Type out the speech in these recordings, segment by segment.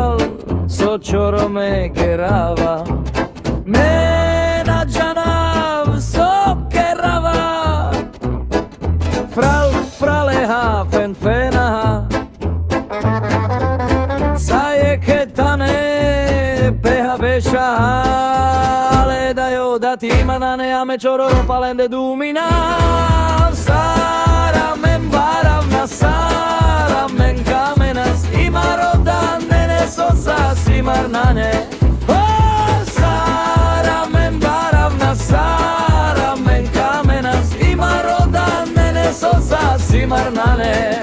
dukal, so čoro me gerava. Mena džanav, so kerava. Fraleha, fenfenaha. Saje ketane, peha beshaha. Ale da jo da ti manane, ame čoro palende dumina. Sara men baravna, Sara men kamenas. Ima rodan, nene sosas, imar nane. Sara men baravna, Sara men kamenas. Ima rodan, nene sosas, imar nane.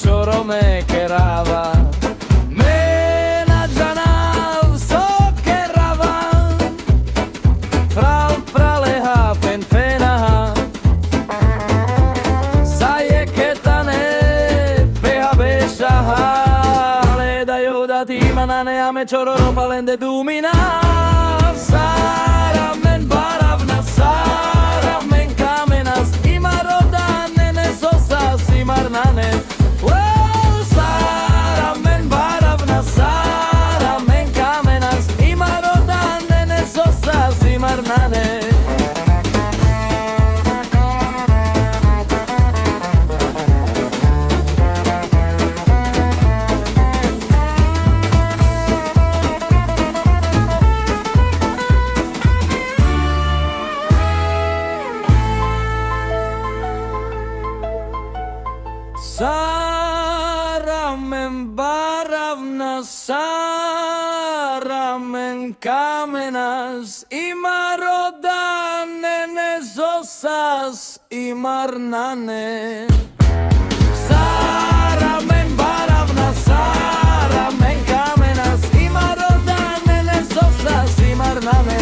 Čoro me kerava. Mena džanav, so kerava. Fraleha, fenfenaha. Saje ketane, peha beshaha. Ale da jo da ti manane, ame čoro palende dumina. Sara men baravna, Sara men kamenas. Ima rodan, nene sosas, imar nane. Sara men baravna, Sara men kamenas. Ima rodan, nene sosas, imar nane. Sara men baravna, Sara men kamenas. Ima rodan, nene sosas, imar nane. Sara men baravna, Sara men kamenas. Ima rodan, nene sosas, imar nane.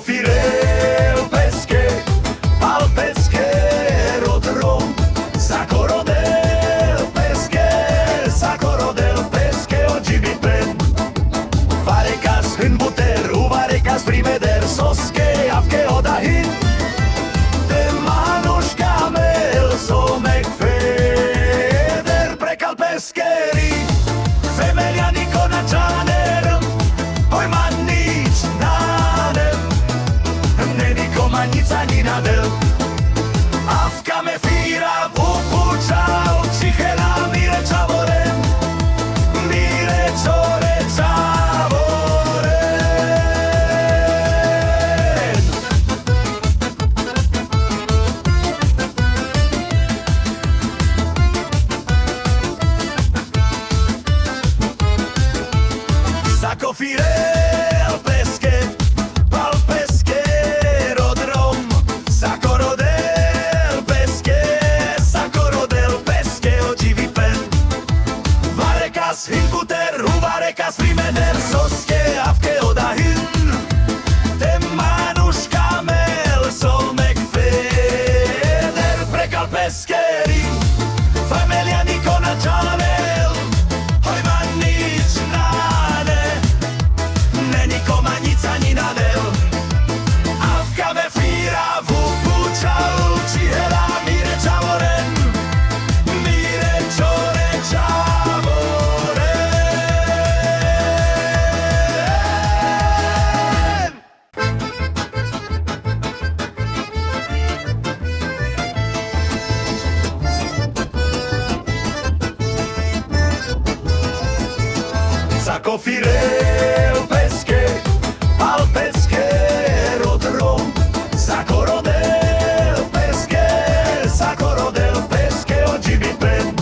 fire il pesche, al peschero drom, sacoro del pesche, sacoro del pesche, oggi vi pen. Varecas în buter, varecas primeder, soske, avke odahin, de manuș camel, somek feder, precal pescheri, femelia Nicona Cianer, oi manici nadel, nenico manica ni nadel, avka me fira upučao, cihera mire čavoren, mire čore čavoren. Saco firel pesche, pal peschero drom, sacoro del pesche, sacoro del pesche, oggi vi pen. Varecas in buter, varecas primeder, soske, avke odahin, te manuș camel, solmek feder, precal pescheri, familia Nicona Cianel, hoi manici nade, nenico manica ni nadel, avka me fira vupučau, cihela mire čavoren, mire čore čavoren. Saco firel pesche, al peschero drom, sacoro del pesche, sacoro del pesche, oggi vi pen.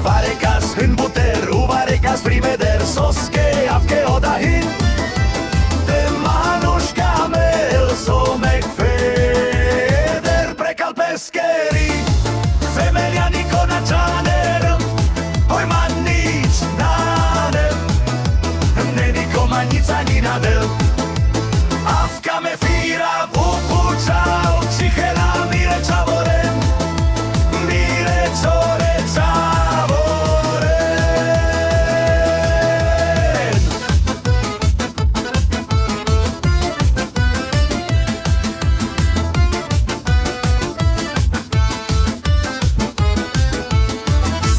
Varecas în buter, varecas primeder, soske, avke odahin, de manuș camel, somek feder, precal pescheri, femelia Nicona Cianer, oi manici nadel, nenico manica ni nadel, avka me fira upučau, cihela mire čavoren, mire čore čavoren.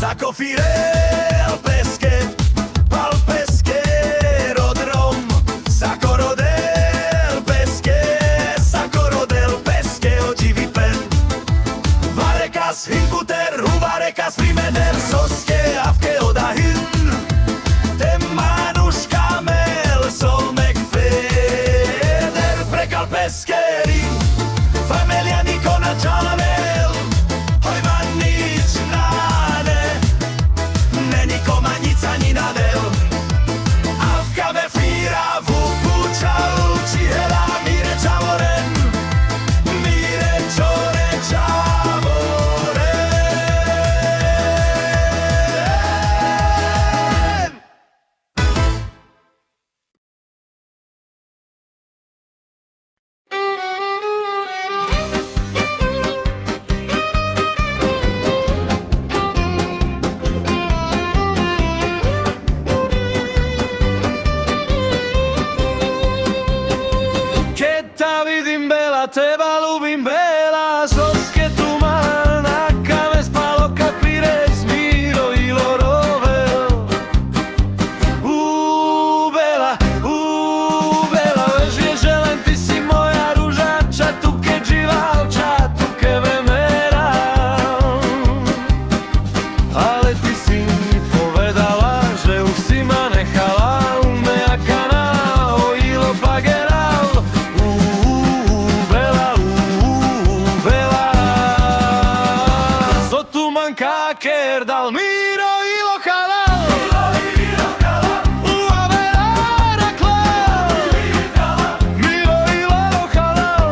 Saco firel pesche, pal peschero drom, sacoro del pesche, sacoro del pesche, oggi vi pen. Varecas in buter, varecas primeder, soske, avke odahin, te manuș camel, solmek feder, precal pescheri, familia Nicona Cianel, hoi manici nade, nenico manica ni nadel, avka me fira vupučau, cihela mire čavoren, mire čore čavoren. Che ta vidim bela, teba ljubim bela, soske tu mana, kame spalo capire smiro i lorovel. Bela, vežje želem, ti si moja ružača, tu ke dživalča, tu ke vemeram. Ale ti si mi povedala, že už si ma nechala, umea kanál, ilo pageral. Bela, so tu manca ker dal miro i lo halal. Avera klal, miro i lo halal.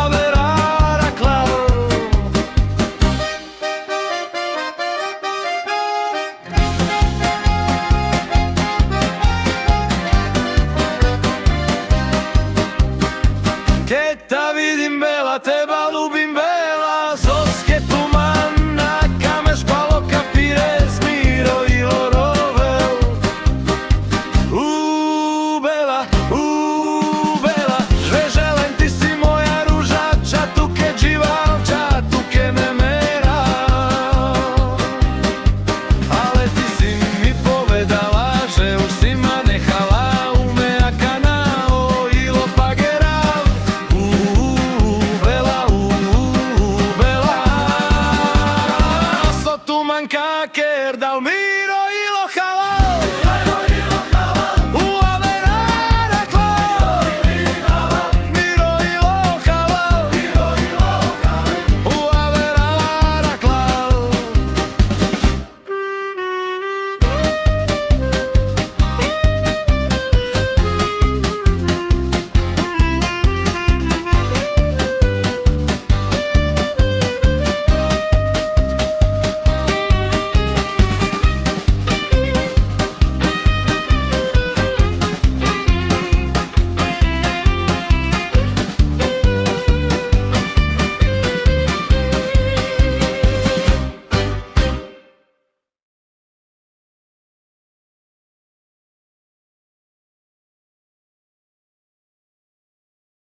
Avera klal. Che ta vidim bella, teba lubim